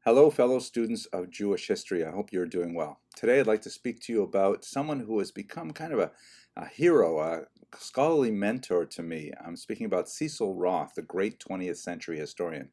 Hello, fellow students of Jewish history. I hope you're doing well. Today, I'd like to speak to you about someone who has become kind of a hero, a scholarly mentor to me. I'm speaking about Cecil Roth, the great 20th century historian.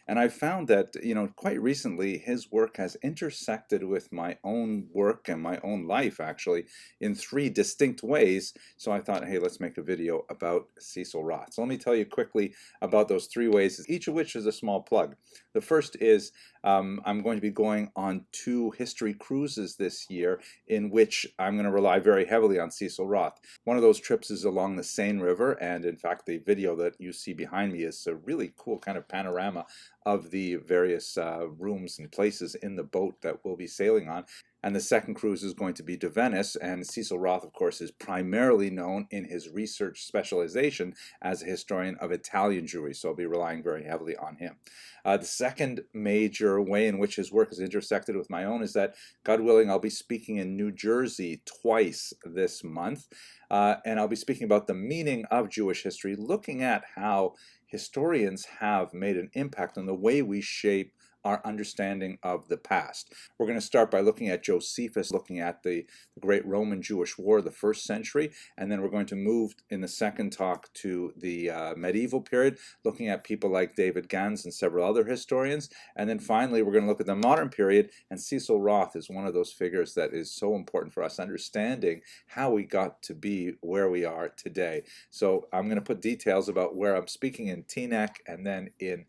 And I found that, quite recently, his work has intersected with my own work and my own life, actually, in three distinct ways. So I thought, hey, let's make a video about Cecil Roth. So let me tell you quickly about those three ways, each of which is a small plug. The first is I'm going to be going on 2 history cruises this year in which I'm going to rely very heavily on Cecil Roth. One of those trips is along the Seine River, and in fact, the video that you see behind me is a really cool kind of panorama of the various rooms and places in the boat that we'll be sailing on. And the second cruise is going to be to Venice, and Cecil Roth, of course, is primarily known in his research specialization as a historian of Italian Jewry, so I'll be relying very heavily on him. The second major way in which his work is intersected with my own is that, God willing, I'll be speaking in New Jersey twice this month, and I'll be speaking about the meaning of Jewish history, looking at how historians have made an impact on the way we shape our understanding of the past. We're going to start by looking at Josephus, looking at the great Roman Jewish War, the 1st century, and then we're going to move in the second talk to the medieval period, looking at people like David Gans and several other historians, and then finally we're going to look at the modern period, and Cecil Roth is one of those figures that is so important for us understanding how we got to be where we are today. So I'm going to put details about where I'm speaking in Teaneck and then in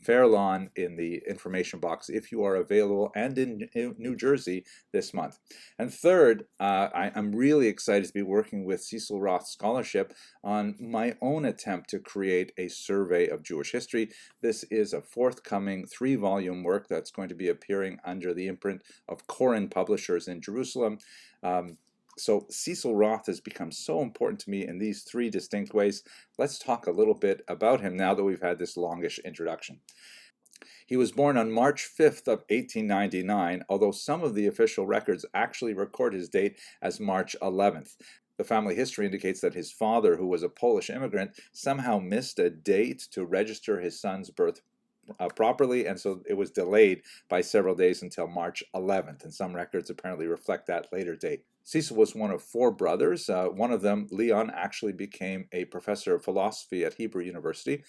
Fair Lawn in the information box if you are available, and in New Jersey this month. And third, I'm really excited to be working with Cecil Roth Scholarship on my own attempt to create a survey of Jewish history. This is a forthcoming 3-volume work that's going to be appearing under the imprint of Koren Publishers in Jerusalem. So Cecil Roth has become so important to me in these 3 distinct ways. Let's talk a little bit about him now that we've had this longish introduction. He was born on March 5th of 1899, although some of the official records actually record his date as March 11th. The family history indicates that his father, who was a Polish immigrant, somehow missed a date to register his son's birth properly, and so it was delayed by several days until March 11th, and some records apparently reflect that later date. Cecil was one of 4 brothers. One of them, Leon, actually became a professor of philosophy at Hebrew University.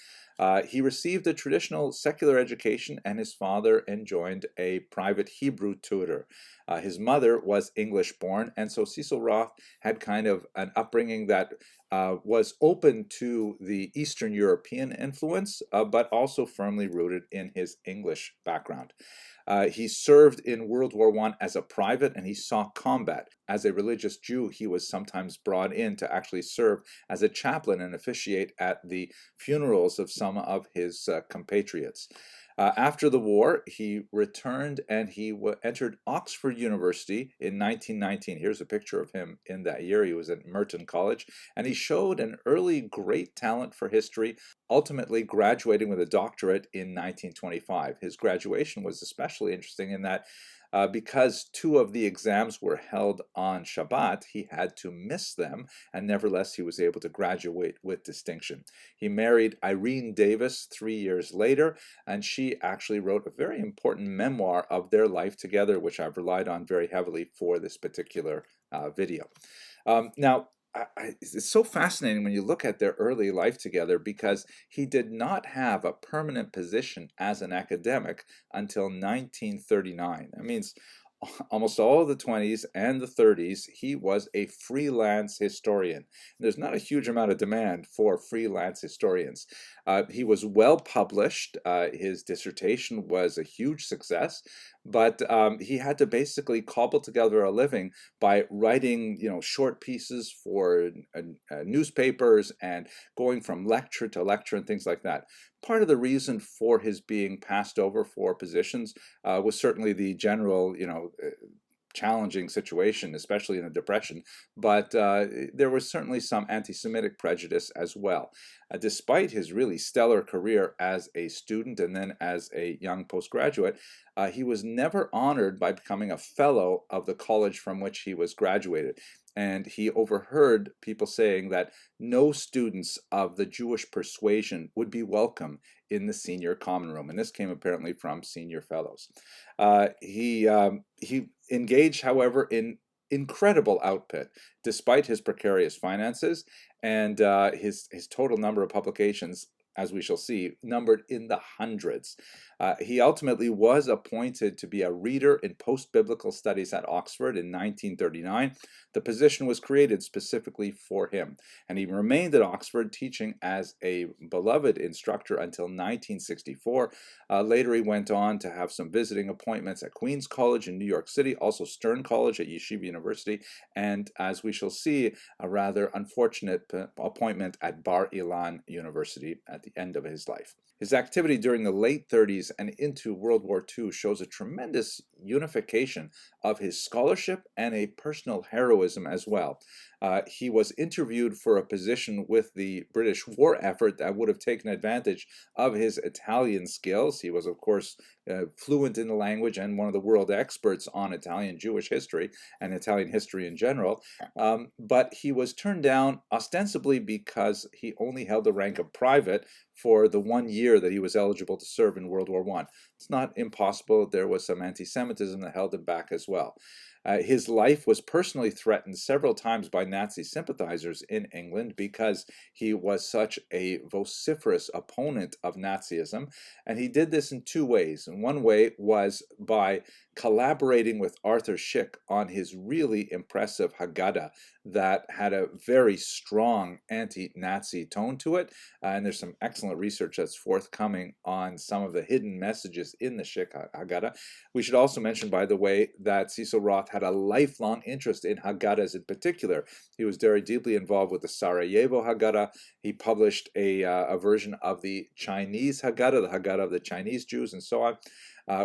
He received a traditional secular education, and his father enjoined a private Hebrew tutor. His mother was English-born, and so Cecil Roth had kind of an upbringing that was open to the Eastern European influence, but also firmly rooted in his English background. He served in World War I as a private, and he saw combat. As a religious Jew, he was sometimes brought in to actually serve as a chaplain and officiate at the funerals of some of his compatriots. After the war, he returned and he entered Oxford University in 1919. Here's a picture of him in that year. He was at Merton College, and he showed an early great talent for history, ultimately graduating with a doctorate in 1925. His graduation was especially interesting in that because 2 of the exams were held on Shabbat, he had to miss them, and nevertheless he was able to graduate with distinction. He married Irene Davis 3 years later, and she actually wrote a very important memoir of their life together, which I've relied on very heavily for this particular video. Now, it's so fascinating when you look at their early life together, because he did not have a permanent position as an academic until 1939. That means almost all the 20s and the 30s, he was a freelance historian. There's not a huge amount of demand for freelance historians. He was well published. His dissertation was a huge success, but he had to basically cobble together a living by writing, short pieces for newspapers and going from lecture to lecture and things like that. Part of the reason for his being passed over for positions was certainly the general, challenging situation, especially in the Depression, but there was certainly some anti-Semitic prejudice as well. Despite his really stellar career as a student and then as a young postgraduate, he was never honored by becoming a fellow of the college from which he was graduated. and he overheard people saying that no students of the Jewish persuasion would be welcome in the senior common room, and this came apparently from senior fellows. He engaged, however, in incredible output, despite his precarious finances, and his total number of publications, as we shall see, numbered in the hundreds. He ultimately was appointed to be a reader in post-biblical studies at Oxford in 1939. The position was created specifically for him, and he remained at Oxford teaching as a beloved instructor until 1964. Later, he went on to have some visiting appointments at Queens College in New York City, also Stern College at Yeshiva University, and as we shall see, a rather unfortunate appointment at Bar Ilan University at the end of his life. His activity during the late 30s and into World War II shows a tremendous unification of his scholarship and a personal heroism as well. He was interviewed for a position with the British war effort that would have taken advantage of his Italian skills. He was, of course, fluent in the language and one of the world experts on Italian Jewish history and Italian history in general. But he was turned down ostensibly because he only held the rank of private for the 1 year that he was eligible to serve in World War I. It's not impossible. There was some anti-Semitism that held him back as well. His life was personally threatened several times by Nazi sympathizers in England because he was such a vociferous opponent of Nazism, and he did this in two ways. And one way was by collaborating with Arthur Szyk on his really impressive Haggadah that had a very strong anti-Nazi tone to it, and there's some excellent research that's forthcoming on some of the hidden messages in the Szyk Haggadah. We should also mention, by the way, that Cecil Roth had a lifelong interest in Haggadahs in particular. He was very deeply involved with the Sarajevo Haggadah. He published a version of the Chinese Haggadah, the Haggadah of the Chinese Jews, and so on,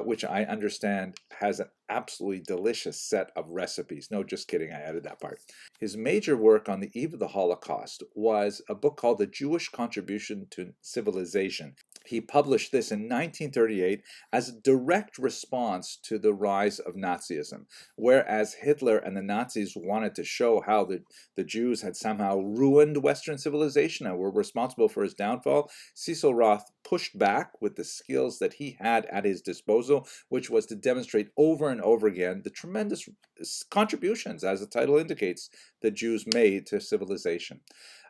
which I understand has an absolutely delicious set of recipes. No, just kidding, I added that part. His major work on the eve of the Holocaust was a book called The Jewish Contribution to Civilization. He published this in 1938 as a direct response to the rise of Nazism. Whereas Hitler and the Nazis wanted to show how the Jews had somehow ruined Western civilization and were responsible for his downfall, Cecil Roth pushed back with the skills that he had at his disposal, which was to demonstrate over and over again the tremendous contributions, as the title indicates, that Jews made to civilization.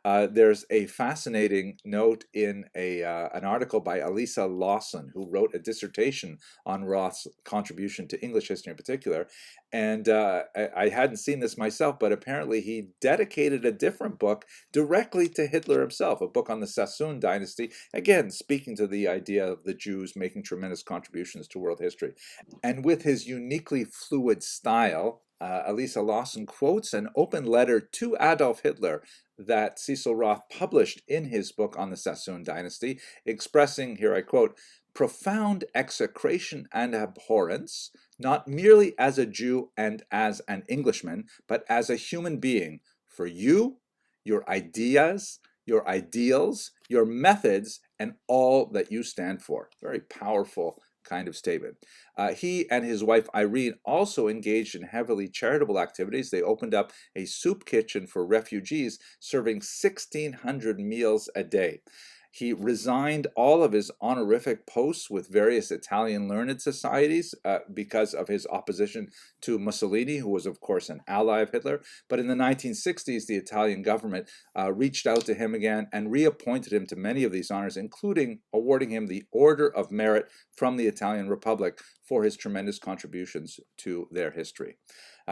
There's a fascinating note in an article by Elisa Lawson, who wrote a dissertation on Roth's contribution to English history in particular. And I hadn't seen this myself, but apparently he dedicated a different book directly to Hitler himself, a book on the Sassoon dynasty, again, speaking to the idea of the Jews making tremendous contributions to world history. And with his uniquely fluid style, Elisa Lawson quotes an open letter to Adolf Hitler that Cecil Roth published in his book on the Sassoon dynasty, expressing, here I quote, profound execration and abhorrence, not merely as a Jew and as an Englishman, but as a human being, for you, your ideas, your ideals, your methods, and all that you stand for. Very powerful kind of statement. He and his wife Irene also engaged in heavily charitable activities. They opened up a soup kitchen for refugees, serving 1,600 meals a day. He resigned all of his honorific posts with various Italian learned societies because of his opposition to Mussolini, who was, of course, an ally of Hitler. But in the 1960s, the Italian government reached out to him again and reappointed him to many of these honors, including awarding him the Order of Merit from the Italian Republic for his tremendous contributions to their history.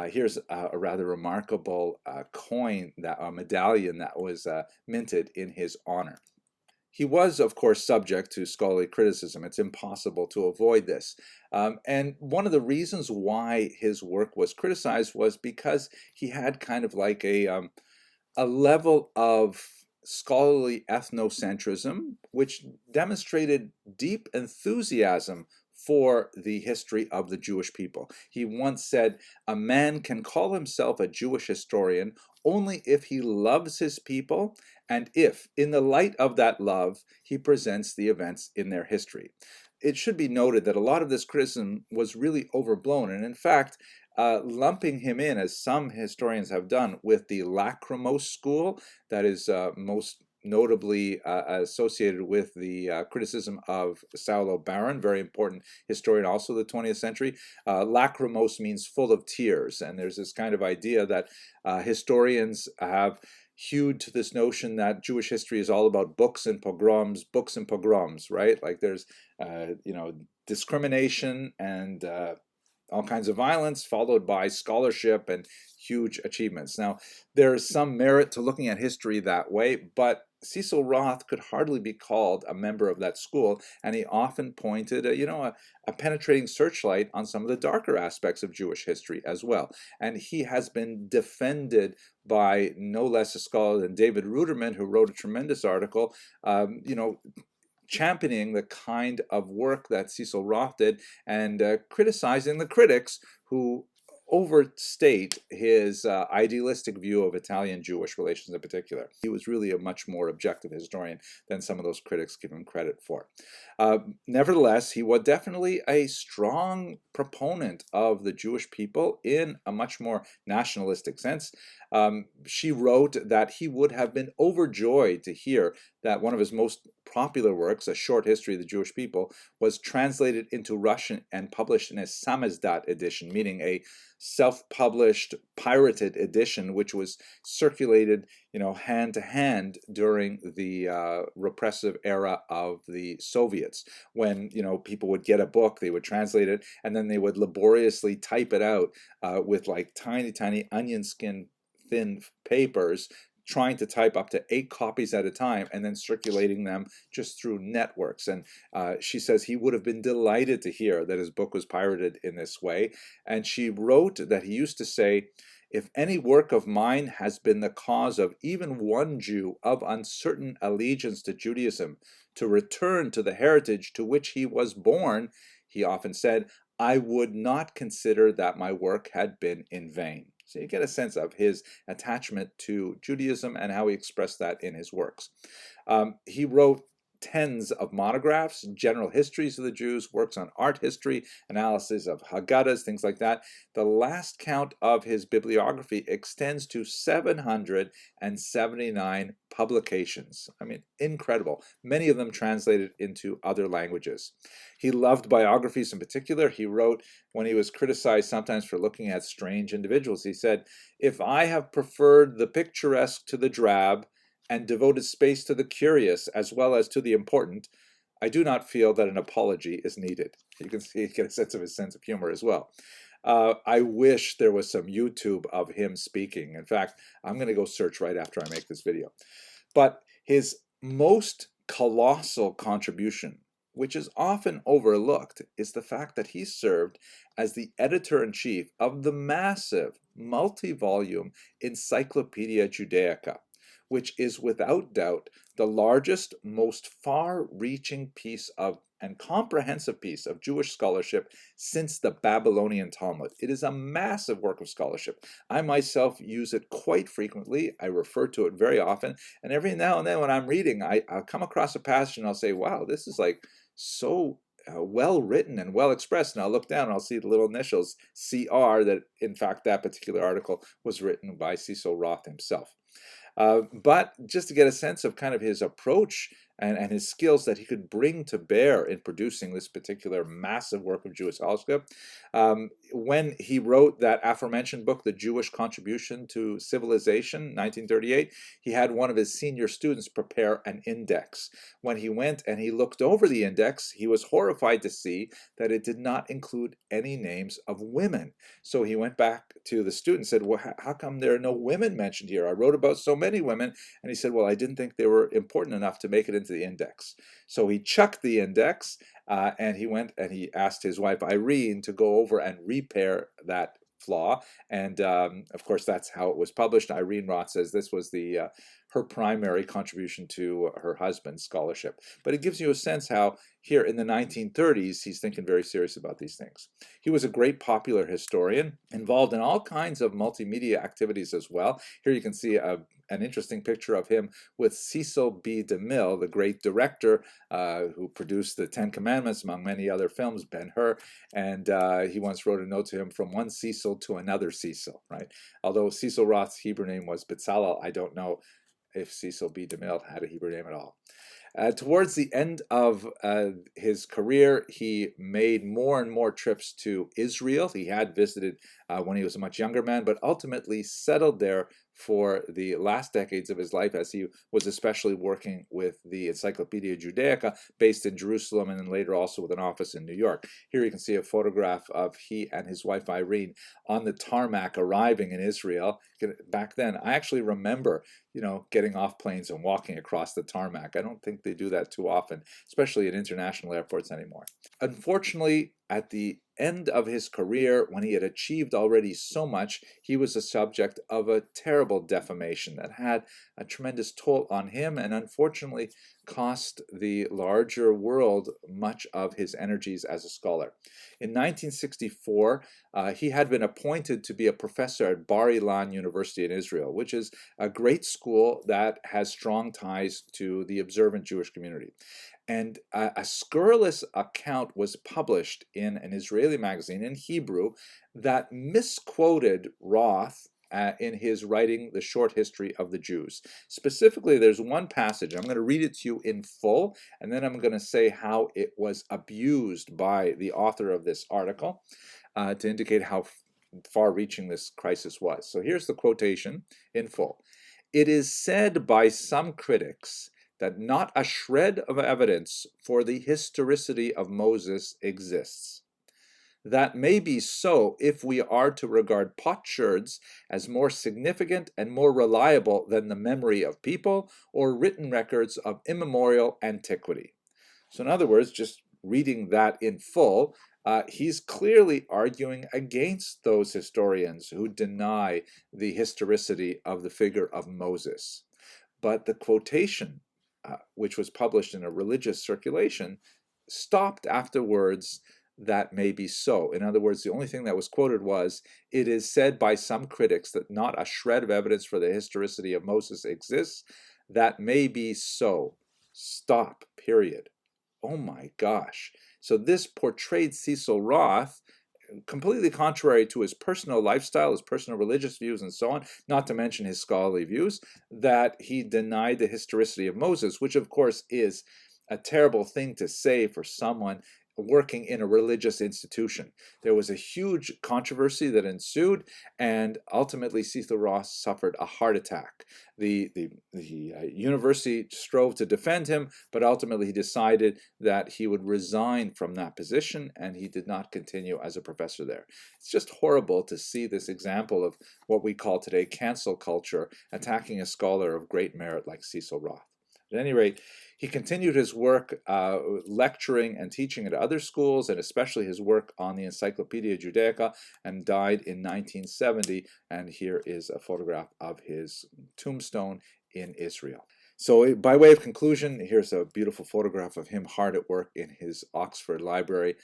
Here's a rather remarkable coin, a medallion that was minted in his honor. He was, of course, subject to scholarly criticism. It's impossible to avoid this. And one of the reasons why his work was criticized was because he had kind of like a level of scholarly ethnocentrism, which demonstrated deep enthusiasm for the history of the Jewish people. He once said, "A man can call himself a Jewish historian only if he loves his people and if, in the light of that love, he presents the events in their history." It should be noted that a lot of this criticism was really overblown, and in fact, lumping him in, as some historians have done, with the lachrymose school, that is most notably associated with the criticism of Saulo Baron, very important historian also of the 20th century. Lachrymose means full of tears, and there's this kind of idea that historians have hewed to this notion that Jewish history is all about books and pogroms, right? Like there's, discrimination and all kinds of violence, followed by scholarship and huge achievements. Now, there is some merit to looking at history that way, but Cecil Roth could hardly be called a member of that school, and he often pointed a penetrating searchlight on some of the darker aspects of Jewish history as well. And he has been defended by no less a scholar than David Ruderman, who wrote a tremendous article, championing the kind of work that Cecil Roth did and criticizing the critics who overstate his idealistic view of Italian-Jewish relations in particular. He was really a much more objective historian than some of those critics give him credit for. Nevertheless, he was definitely a strong proponent of the Jewish people in a much more nationalistic sense. She wrote that he would have been overjoyed to hear that one of his most popular works, A Short History of the Jewish People, was translated into Russian and published in a samizdat edition, meaning a self-published, pirated edition, which was circulated, hand to hand during the repressive era of the Soviets. When, people would get a book, they would translate it, and then they would laboriously type it out with like tiny, tiny onion skin thin papers, trying to type up to 8 copies at a time and then circulating them just through networks. And she says he would have been delighted to hear that his book was pirated in this way. And she wrote that he used to say, "If any work of mine has been the cause of even one Jew of uncertain allegiance to Judaism to return to the heritage to which he was born," he often said, "I would not consider that my work had been in vain." So you get a sense of his attachment to Judaism and how he expressed that in his works. He wrote tens of monographs, general histories of the Jews, works on art history, analysis of Haggadahs, things like that. The last count of his bibliography extends to 779 publications. I mean, incredible. Many of them translated into other languages. He loved biographies in particular. He wrote, when he was criticized sometimes for looking at strange individuals, he said, "If I have preferred the picturesque to the drab, and devoted space to the curious as well as to the important, I do not feel that an apology is needed." You can see, get a sense of his sense of humor as well. I wish there was some YouTube of him speaking. In fact, I'm going to go search right after I make this video. But his most colossal contribution, which is often overlooked, is the fact that he served as the editor-in-chief of the massive, multi-volume Encyclopedia Judaica, which is without doubt the largest, most far-reaching piece of and comprehensive piece of Jewish scholarship since the Babylonian Talmud. It is a massive work of scholarship. I myself use it quite frequently. I refer to it very often, and every now and then when I'm reading, I'll come across a passage and I'll say, wow, this is like so well written and well expressed, and I'll look down and I'll see the little initials CR, that in fact that particular article was written by Cecil Roth himself. But just to get a sense of kind of his approach and his skills that he could bring to bear in producing this particular massive work of Jewish scholarship, when he wrote that aforementioned book, The Jewish Contribution to Civilization, 1938, he had one of his senior students prepare an index. When he went and he looked over the index, he was horrified to see that it did not include any names of women. So he went back to the student and said, well, how come there are no women mentioned here? I wrote about so many women. And he said, well, I didn't think they were important enough to make it into the index. So he chucked the index and he went and he asked his wife Irene to go over and repair that flaw. And of course, that's how it was published. Irene Roth says this was her primary contribution to her husband's scholarship. But it gives you a sense how here in the 1930s, he's thinking very serious about these things. He was a great popular historian, involved in all kinds of multimedia activities as well. Here you can see an interesting picture of him with Cecil B. DeMille, the great director who produced the Ten Commandments, among many other films, Ben-Hur, and he once wrote a note to him, from one Cecil to another Cecil, right? Although Cecil Roth's Hebrew name was Bezalel, I don't know if Cecil B. DeMille had a Hebrew name at all. Towards the end of his career, he made more and more trips to Israel. He had visited when he was a much younger man, but ultimately settled there for the last decades of his life, as he was especially working with the Encyclopedia Judaica, based in Jerusalem, and then later also with an office in New York. Here you can see a photograph of he and his wife Irene on the tarmac arriving in Israel. Back then, I actually remember, getting off planes and walking across the tarmac. I don't think they do that too often, especially at international airports anymore. Unfortunately, at the end of his career, when he had achieved already so much, he was the subject of a terrible defamation that had a tremendous toll on him and unfortunately cost the larger world much of his energies as a scholar. In 1964, he had been appointed to be a professor at Bar Ilan University in Israel, which is a great school that has strong ties to the observant Jewish community. And a scurrilous account was published in an Israeli magazine in Hebrew that misquoted Roth in his writing The Short History of the Jews. Specifically, there's one passage. I'm going to read it to you in full, and then I'm going to say how it was abused by the author of this article to indicate how far-reaching this crisis was. So here's the quotation in full. "It is said by some critics that not a shred of evidence for the historicity of Moses exists. That may be so if we are to regard potsherds as more significant and more reliable than the memory of people or written records of immemorial antiquity." So in other words, just reading that in full, he's clearly arguing against those historians who deny the historicity of the figure of Moses. But the quotation, which was published in a religious circulation, stopped after words, "that may be so." In other words, the only thing that was quoted was, "It is said by some critics that not a shred of evidence for the historicity of Moses exists. That may be so. Stop, period." Oh my gosh. So this portrayed Cecil Roth completely contrary to his personal lifestyle, his personal religious views, and so on, not to mention his scholarly views, that he denied the historicity of Moses, which of course is a terrible thing to say for someone working in a religious institution. There was a huge controversy that ensued, and ultimately Cecil Roth suffered a heart attack. The university strove to defend him, but ultimately he decided that he would resign from that position, and he did not continue as a professor there. It's just horrible to see this example of what we call today cancel culture attacking a scholar of great merit like Cecil Roth. At any rate, he continued his work lecturing and teaching at other schools, and especially his work on the Encyclopedia Judaica, and died in 1970. And here is a photograph of his tombstone in Israel. So by way of conclusion, here's a beautiful photograph of him hard at work in his Oxford library.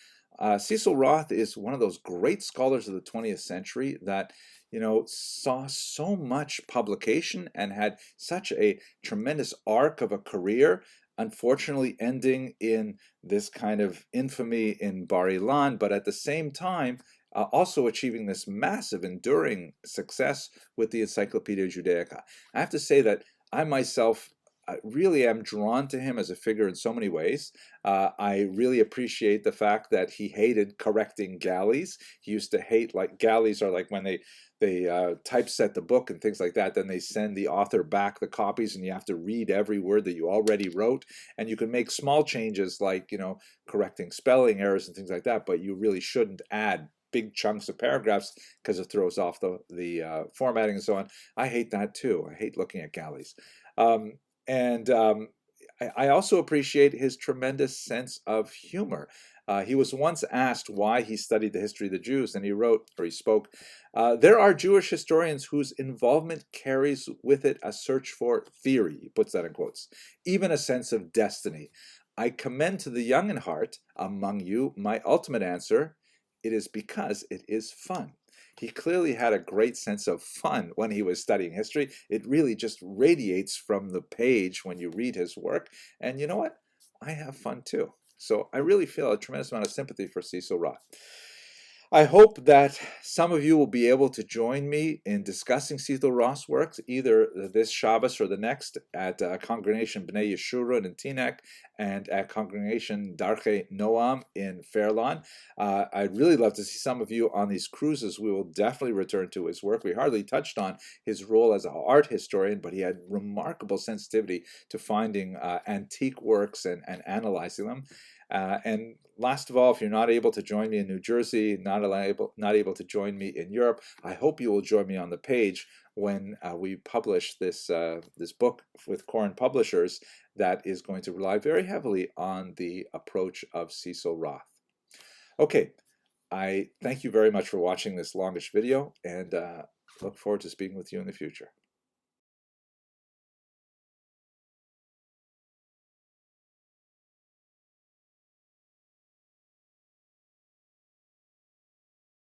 Cecil Roth is one of those great scholars of the 20th century that saw so much publication and had such a tremendous arc of a career, unfortunately ending in this kind of infamy in Bar Ilan, but at the same time also achieving this massive, enduring success with the Encyclopedia Judaica. I have to say that I myself really am drawn to him as a figure in so many ways. I really appreciate the fact that he hated correcting galleys. He used to hate, like, galleys are like when they typeset the book and things like that, then they send the author back the copies and you have to read every word that you already wrote, and you can make small changes like, correcting spelling errors and things like that, but you really shouldn't add big chunks of paragraphs because it throws off the formatting and so on. I hate that too. I hate looking at galleys. I also appreciate his tremendous sense of humor. He was once asked why he studied the history of the Jews, and he wrote, or he spoke, there are Jewish historians whose involvement carries with it a search for theory, he puts that in quotes, even a sense of destiny. I commend to the young in heart among you my ultimate answer, it is because it is fun. He clearly had a great sense of fun when he was studying history. It really just radiates from the page when you read his work. And you know what? I have fun too. So I really feel a tremendous amount of sympathy for Cecil Roth. I hope that some of you will be able to join me in discussing Cecil Roth's works, either this Shabbos or the next, at Congregation B'nai Yeshurun in Teaneck and at Congregation Darchei Noam in Fairlawn. I'd really love to see some of you on these cruises. We will definitely return to his work. We hardly touched on his role as an art historian, but he had remarkable sensitivity to finding antique works and analyzing them. And last of all, if you're not able to join me in New Jersey, not able to join me in Europe, I hope you will join me on the page when we publish this this book with Koren Publishers that is going to rely very heavily on the approach of Cecil Roth. Okay, I thank you very much for watching this longish video, and look forward to speaking with you in the future.